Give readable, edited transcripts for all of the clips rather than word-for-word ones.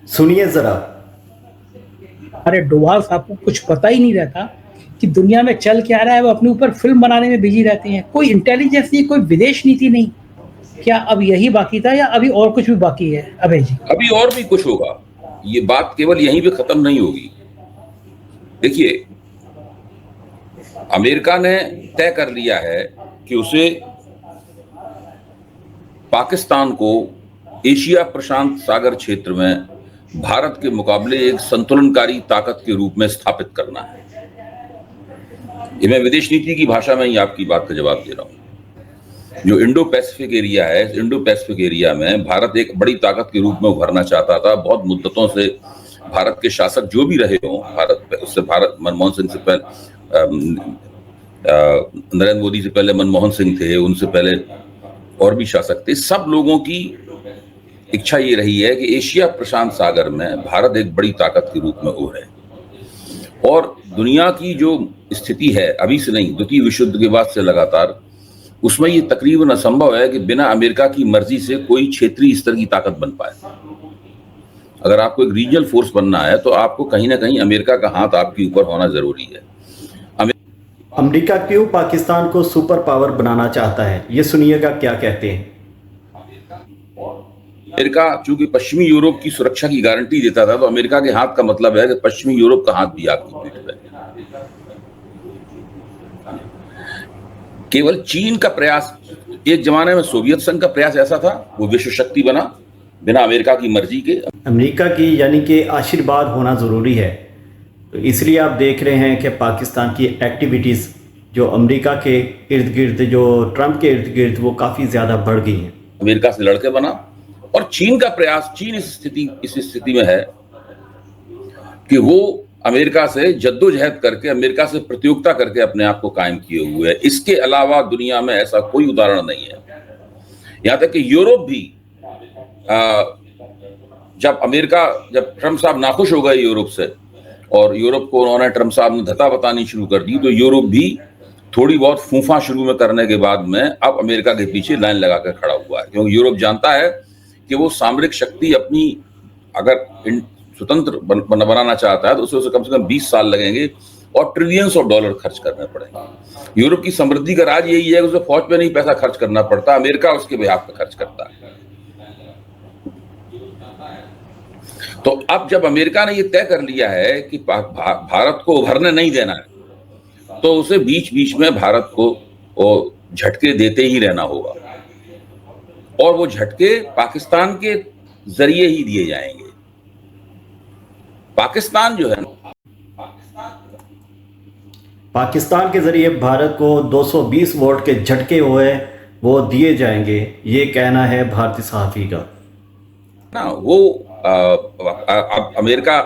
सुनिए जरा। अरे डोभाल साहब को कुछ पता ही नहीं रहता कि दुनिया में चल क्या रहा है। वो अपने ऊपर फिल्म बनाने में बिजी रहते हैं। कोई इंटेलिजेंस नहीं, कोई विदेश नीति नहीं। क्या अब यही बाकी था या अभी और कुछ भी बाकी है अभय जी? अभी और भी कुछ होगा। ये बात केवल यहीं पे खत्म नहीं होगी। देखिए, अमेरिका ने तय कर लिया है कि उसे पाकिस्तान को एशिया प्रशांत सागर क्षेत्र में भारत के मुकाबले एक संतुलनकारी ताकत के रूप में स्थापित करना है। ये मैं विदेश नीति की भाषा में ही आपकी बात का जवाब दे रहा हूं। जो इंडो पैसिफिक एरिया है, इंडो पैसिफिक एरिया में भारत एक बड़ी ताकत के रूप में उभरना चाहता था। बहुत मुद्दतों से भारत के शासक जो भी रहे हों, भारत मनमोहन सिंह से पहले, नरेंद्र मोदी से पहले मनमोहन सिंह थे, उनसे पहले और भी शासक थे। सब लोगों की इच्छा ये रही है कि एशिया प्रशांत सागर में भारत एक बड़ी ताकत के रूप में उभरे। और दुनिया की जो स्थिति है, अभी से नहीं, द्वितीय विश्व युद्ध के बाद से लगातार, उसमें ये तकरीबन असंभव है कि बिना अमेरिका की मर्जी से कोई क्षेत्रीय स्तर की ताकत बन पाए। अगर आपको एक रीजनल फोर्स बनना है तो आपको कहीं ना कहीं अमेरिका का हाथ आपके ऊपर होना जरूरी है। अमेरिका क्यों पाकिस्तान को सुपर पावर बनाना चाहता है, ये सुनिएगा क्या कहते हैं। अमेरिका चूंकि पश्चिमी यूरोप की सुरक्षा की गारंटी देता था, तो अमेरिका के हाथ का मतलब है कि पश्चिमी यूरोप का हाथ भी आपकी पीठ पे। केवल चीन का प्रयास, एक जमाने में सोवियत संघ का प्रयास ऐसा था, वो विश्व शक्ति बना बिना अमेरिका की मर्जी के। अमेरिका की यानी कि आशीर्वाद होना ज़रूरी है। तो इसलिए आप देख रहे हैं कि पाकिस्तान की एक्टिविटीज़ जो अमेरिका के इर्द गिर्द, जो ट्रंप के इर्द गिर्द, वो काफ़ी ज़्यादा बढ़ गई हैं। अमेरिका से लड़के बना। और चीन का प्रयास, चीन इस स्थिति में है कि वो अमेरिका से जद्दोजहद करके, अमेरिका से प्रतियोगिता करके अपने आप को कायम किए हुए है। इसके अलावा दुनिया में ऐसा कोई उदाहरण नहीं है। यहां तक कि यूरोप भी, जब ट्रंप साहब नाखुश हो गए यूरोप से और यूरोप को उन्होंने, ट्रंप साहब ने धता बतानी शुरू कर दी, तो यूरोप भी थोड़ी बहुत फूफा शुरू में करने के बाद में अब अमेरिका के पीछे लाइन लगाकर खड़ा हुआ है। क्योंकि यूरोप जानता है कि वो सामरिक शक्ति अपनी अगर स्वतंत्र बनाना चाहता है तो उसे कम से कम 20 साल लगेंगे और ट्रिलियंस ऑफ डॉलर खर्च करने पड़ेंगे। यूरोप की समृद्धि का राज यही है कि उसे फौज पे नहीं पैसा खर्च करना पड़ता, अमेरिका उसके बिहाफ पे खर्च करता है। तो अब जब अमेरिका ने यह तय कर लिया है कि भारत को उभरने नहीं देना है, तो उसे बीच बीच में भारत को झटके देते ही रहना होगा। और वो झटके पाकिस्तान के जरिए ही दिए जाएंगे। पाकिस्तान जो है, पाकिस्तान के जरिए भारत को 220 वोल्ट के झटके हुए वो दिए जाएंगे, ये कहना है भारतीय सहाफ़ी का ना। वो अमेरिका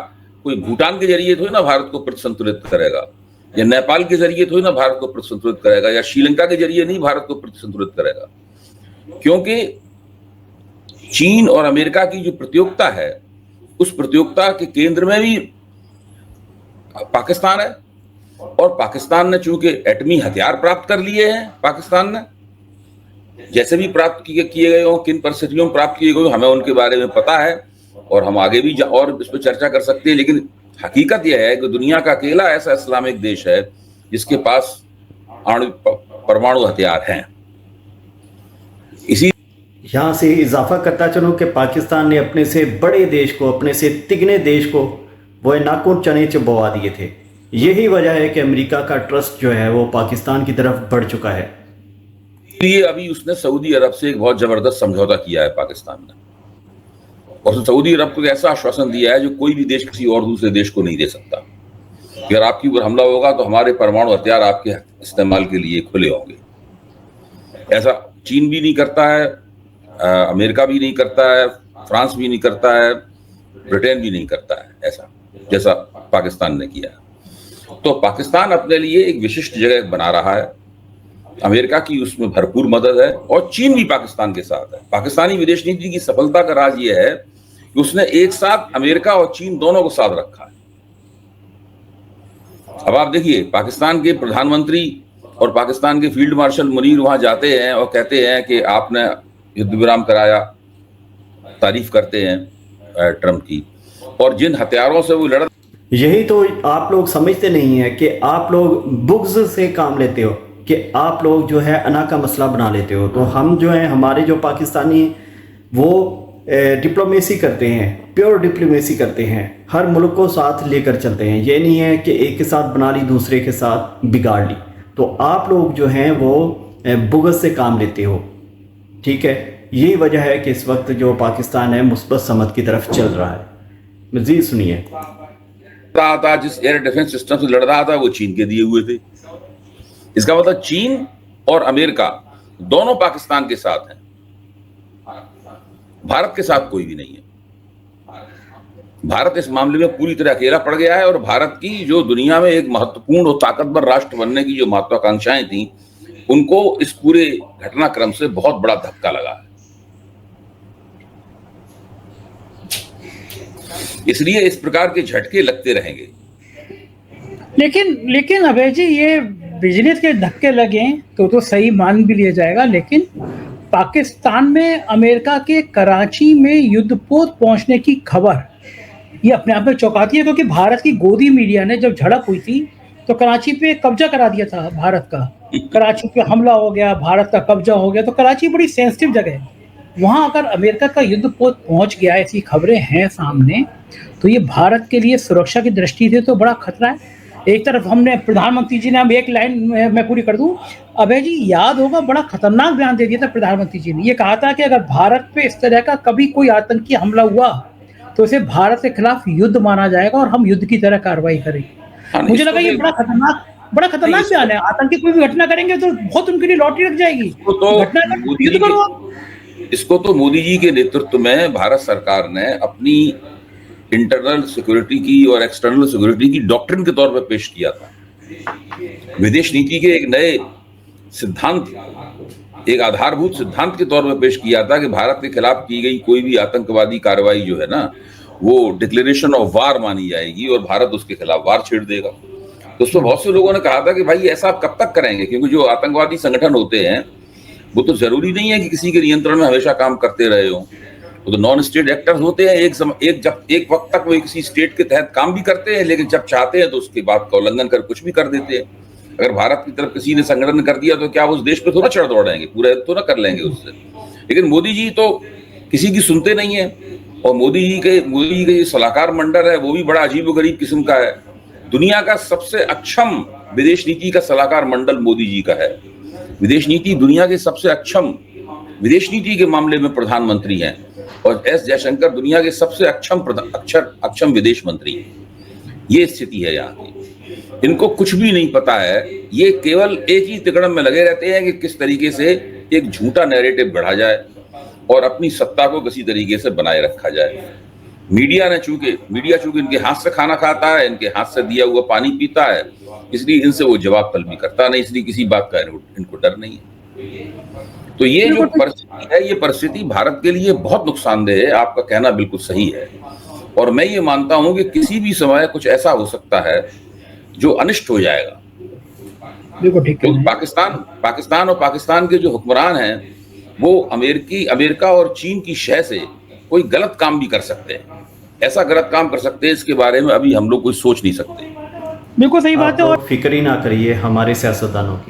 कोई भूटान के जरिए थोड़ी ना भारत को प्रतिसंतुलित करेगा, या नेपाल के जरिए थोड़ी ना भारत को प्रतिसंतुलित करेगा, या श्रीलंका के जरिए नहीं भारत को प्रतिसंतुलित करेगा। क्योंकि चीन और अमेरिका की जो प्रतियोगिता है, उस प्रतियोगिता के केंद्र में भी पाकिस्तान है। और पाकिस्तान ने चूंकि एटमी हथियार प्राप्त कर लिए हैं, पाकिस्तान ने जैसे भी प्राप्त किए गए हो, किन परिस्थितियों में प्राप्त किए गए हो, हमें उनके बारे में पता है और हम आगे भी और इस पर चर्चा कर सकते हैं। लेकिन हकीकत यह है कि दुनिया का अकेला ऐसा इस्लामिक देश है जिसके पास परमाणु हथियार हैं। इसी यहाँ से इजाफा करता चलूँ कि पाकिस्तान ने अपने से बड़े देश को, अपने से तिगने देश को वो नाखून चने चबवा दिए थे। यही वजह है कि अमेरिका का ट्रस्ट जो है वो पाकिस्तान की तरफ बढ़ चुका है। ये अभी उसने सऊदी अरब से एक बहुत जबरदस्त समझौता किया है पाकिस्तान ने, और सऊदी अरब को ऐसा आश्वासन दिया है जो कोई भी देश किसी और दूसरे देश को नहीं दे सकता। अगर आपके ऊपर हमला होगा तो हमारे परमाणु हथियार आपके इस्तेमाल के लिए खुले होंगे। ऐसा चीन भी नहीं करता है, अमेरिका भी नहीं करता है, फ्रांस भी नहीं करता है, ब्रिटेन भी नहीं करता है ऐसा जैसा पाकिस्तान ने किया। तो पाकिस्तान अपने लिए एक विशिष्ट जगह बना रहा है। अमेरिका की उसमें भरपूर मदद है और चीन भी पाकिस्तान के साथ है। पाकिस्तानी विदेश नीति की सफलता का राज यह है कि उसने एक साथ अमेरिका और चीन दोनों को साथ रखा है। अब आप देखिए, पाकिस्तान के प्रधानमंत्री और पाकिस्तान के फील्ड मार्शल मुनीर वहां जाते हैं और कहते हैं कि आपने युद्ध विराम कराया, तारीफ करते हैं ट्रंप की। और जिन हथियारों से वो लड़ यही तो आप लोग समझते नहीं है कि आप लोग बुग्ज से काम लेते हो, कि आप लोग जो है अना का मसला बना लेते हो। तो हम जो है, हमारे जो पाकिस्तानी वो डिप्लोमेसी करते हैं, प्योर डिप्लोमेसी करते हैं, हर मुल्क को साथ लेकर चलते हैं। ये नहीं है कि एक के साथ बना ली दूसरे के साथ बिगाड़ ली। तो आप लोग जो हैं वो बुग्ज से काम लेते हो, ठीक है। यही वजह है कि इस वक्त जो पाकिस्तान है मुस्बत समत की तरफ चल रहा है। मज़ीद सुनिए। रहा था, जिस एयर डिफेंस सिस्टम से लड़ रहा था वो चीन के दिए हुए थे। इसका मतलब चीन और अमेरिका दोनों पाकिस्तान के साथ हैं, भारत के साथ कोई भी नहीं है। भारत इस मामले में पूरी तरह अकेला पड़ गया है और भारत की जो दुनिया में एक महत्वपूर्ण और ताकतवर राष्ट्र बनने की जो महत्वाकांक्षाएं थी, उनको इस पूरे घटनाक्रम से बहुत बड़ा धक्का लगा है। इसलिए इस प्रकार के झटके लगते रहेंगे। लेकिन अभय जी, ये बिजनेस के धक्के लगे तो सही मान भी लिया जाएगा, लेकिन पाकिस्तान में अमेरिका के कराची में युद्धपोत पहुंचने की खबर ये अपने आप में चौंकाती है, क्योंकि भारत की गोदी मीडिया ने जब झड़प हुई थी तो कराची पे कब्जा करा दिया था भारत का। कराची पे हमला हो गया, भारत का कब्जा हो गया, तो कराची बड़ी सेंसिटिव जगह है। वहां अगर अमेरिका का युद्धपोत पहुंच गया, ऐसी खबरें हैं सामने, तो ये भारत के लिए सुरक्षा की दृष्टि से तो बड़ा खतरा है। एक तरफ हमने प्रधानमंत्री जी ने, हम एक लाइन मैं पूरी कर दूं, अभय जी याद होगा बड़ा खतरनाक बयान दे दिया था प्रधानमंत्री जी ने। ये कहा था कि अगर भारत पे इस तरह का कभी कोई आतंकी हमला हुआ तो इसे भारत के खिलाफ युद्ध माना जाएगा और हम युद्ध की तरह कार्रवाई करेंगे। मुझे लगा ये बड़ा खतरनाक बयान है। आतंकी कोई भी घटना करेंगे तो बहुत उनके लिए लॉटरी लग जाएगी। युद्ध करो। इसको तो मोदी जी के नेतृत्व में भारत सरकार ने अपनी इंटरनल सिक्योरिटी की और एक्सटर्नल सिक्योरिटी की डॉक्ट्रिन के तौर पर पेश किया था। विदेश नीति के एक नए सिद्धांत, एक आधारभूत सिद्धांत के तौर पर पेश किया था कि भारत के खिलाफ की गई कोई भी आतंकवादी कार्रवाई जो है ना, वो डिक्लेरेशन ऑफ वार मानी जाएगी और भारत उसके खिलाफ वार छेड़ देगा। तो उसमें बहुत से लोगों ने कहा था कि भाई ऐसा आप कब तक करेंगे, क्योंकि जो आतंकवादी संगठन होते हैं वो तो जरूरी नहीं है कि किसी के नियंत्रण में हमेशा काम करते रहे हो, वो तो नॉन स्टेट एक्टर्स होते हैं। एक वक्त तक वो किसी स्टेट के तहत काम भी करते हैं, लेकिन जब चाहते हैं तो उसके बाद का उल्लंघन कर कुछ भी कर देते हैं। अगर भारत की तरफ किसी ने संगठन कर दिया तो क्या उस देश पे थोड़ा चढ़ दौड़ेंगे, पूरा तो ना कर लेंगे उससे। लेकिन मोदी जी तो किसी की सुनते नहीं है। और मोदी जी के जो सलाहकार मंडल है वो भी बड़ा अजीबोगरीब किस्म का है। दुनिया का सबसे अक्षम विदेश नीति का सलाहकार मंडल मोदी जी का है। विदेश नीति दुनिया के सबसे अक्षम विदेश नीति के मामले में प्रधानमंत्री हैं और एस जयशंकर दुनिया के सबसे अक्षम विदेश मंत्री हैं। ये स्थिति है यहाँ की। इनको कुछ भी नहीं पता है। ये केवल एक ही तिकड़म में लगे रहते हैं कि किस तरीके से एक झूठा नैरेटिव गढ़ा जाए और अपनी सत्ता को किसी तरीके से बनाए रखा जाए। मीडिया चूंकि इनके हाथ से खाना खाता है, इनके हाथ से दिया हुआ पानी पीता है, इसलिए इनसे वो जवाब तलबी करता नहीं, इसलिए किसी बात का इनको डर नहीं है। तो ये जो परिस्थिति है, ये परिस्थिति भारत के लिए बहुत नुकसानदेह है। आपका कहना बिल्कुल सही है और मैं ये मानता हूं कि किसी भी समय कुछ ऐसा हो सकता है जो अनिष्ट हो जाएगा। तो पाकिस्तान और पाकिस्तान के जो हुक्मरान हैं वो अमेरिका और चीन की शय से कोई गलत काम भी कर सकते हैं। ऐसा गलत काम कर सकते हैं, इसके बारे में अभी हम लोग कोई सोच नहीं सकते। बिल्कुल सही बात है। और फिक्र ही ना करिए हमारे सियासतदानों की।